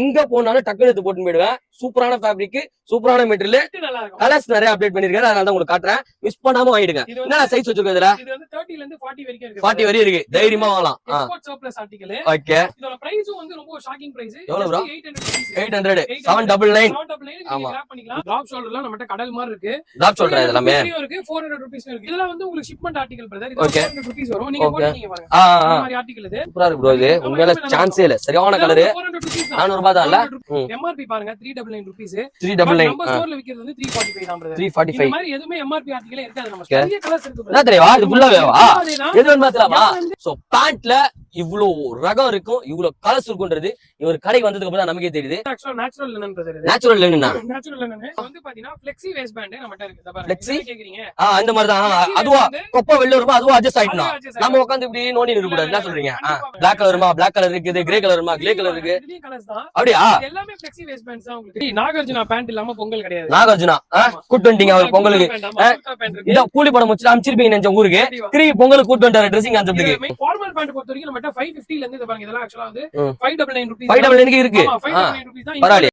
இங்க போனாலும் டக்குனு எடுத்து போட்டு போயிடுவேன். சூப்பரான ஃபேப்ரிக், சூப்பரான மெட்டீரியல், கலர்ஸ் நிறைய அப்டேட் பண்ணிருக்காரு. அதனால தான் உங்களுக்கு காட்டுறேன். மிஸ் பண்ணாம வாங்கிடுங்க. என்ன சைஸ் வச்சிருக்கோம் இதுல? இது வந்து 30 ல இருந்து 40 வரைக்கும் இருக்கு. 40 வரையும் இருக்கு. தைரியமா வாங்கலாம். Export surplus article. ஓகே. இதோட பிரைஸும் வந்து ரொம்ப ஷாக்கிங் பிரைஸ். எவ்வளவு bro? 800 799. 799 நீங்க கிராப் பண்ணிக்கலாம். டிராப் ஷோல்டர்லாம் நம்மட்ட கடல் மாதிரி இருக்கு. டிராப் ஷோல்டர் இதெல்லாம் இருக்கு. 400 ரூபீஸ் இருக்கு. இதெல்லாம் வந்து உங்களுக்கு ஷிப்மென்ட் ஆர்டிகல் பிரதர். இது 400 ரூபீஸ் வரும். நீங்க போடுறீங்க பாருங்க. இந்த மாதிரி ஆர்டிகல் இது. சூப்பரா இருக்கு bro இது. உண்மையில சான்ஸே இல்ல. சரியான கலர். 400 ரூபாய் தான் இல்ல? MRP பாருங்க 399 ரூபீஸ். 399. நம்ம ஸ்டோர்ல விக்கிறது வந்து 345 தான் பிரதர். 345. இந்த மாதிரி எதுமே MRP ஆர்டிகல் இருக்காது நம்ம. நிறைய கலர்ஸ் இருக்கு பிரதர். என்ன தெரியுமா? இது ஃபுல்லாவே வா. எது வேணுமா மாத்தலாமா? சோ பேண்ட்ல இவ்ளோ ரகம் இருக்கும், இவ்ளோ கலர்ஸ் இருக்கும்ன்றது இவர் கடைக்கு வந்ததுக்கு அப்புறம் தான் நமக்கே தெரியுது. Actually natural linen brother. Natural லினனா? நேச்சுரல் லினன் வந்து பாத்தீனா ஃப்ளெக்ஸி வேஸ்ட் பேண்ட் நம்மட்ட இருக்கு. பாருங்க. ஃப்ளெக்ஸி கேக்குறீங்க? இந்த மாதிரி தான். அதுவா கொப்ப வெளிய வருமா அதுவா அட்ஜஸ்ட் ஆயிட்டணும். நம்ம உட்கார்ந்து இப்படி நோண்டி இருக்க கூடாது. என்ன சொல்றீங்க? Black கலர் வருமா? Black கலர் இருக்குது. கிரே கலர் வருமா? கிரே கலர் இருக்கு. இதுலயும் கலர்ஸ் தான். அப்படியே எல்லாமே ஃப்ளெக்ஸி வேஸ்ட் பேண்ட்ஸ் தான் உங்களுக்கு. நாகார்ஜுனா பேண்ட் இல்லாம பொங்கல் கிடையாது. நாகார்ஜுனா கூட்டு வந்தீங்க அவர் பொங்கலுக்கு. இத கூலி படம் முடிச்சு அமிச்சிருப்பீங்க நினைச்ச ஊருக்கு. திருப்பி பொங்கலுக்கு கூட்டு வந்தாரு ட்ரெஸ்ஸிங் கான்செப்ட்க்கு. ஃபார்மல் பேண்ட் பொறுத்த வரைக்கும் நம்மட்ட 550 ல இருந்து பாருங்க. இதெல்லாம் ஆக்சுவலா வந்து 599 ரூபீஸ். 599 இருக்கு. 599 ரூபீஸ் தான். பரவாயில்லை.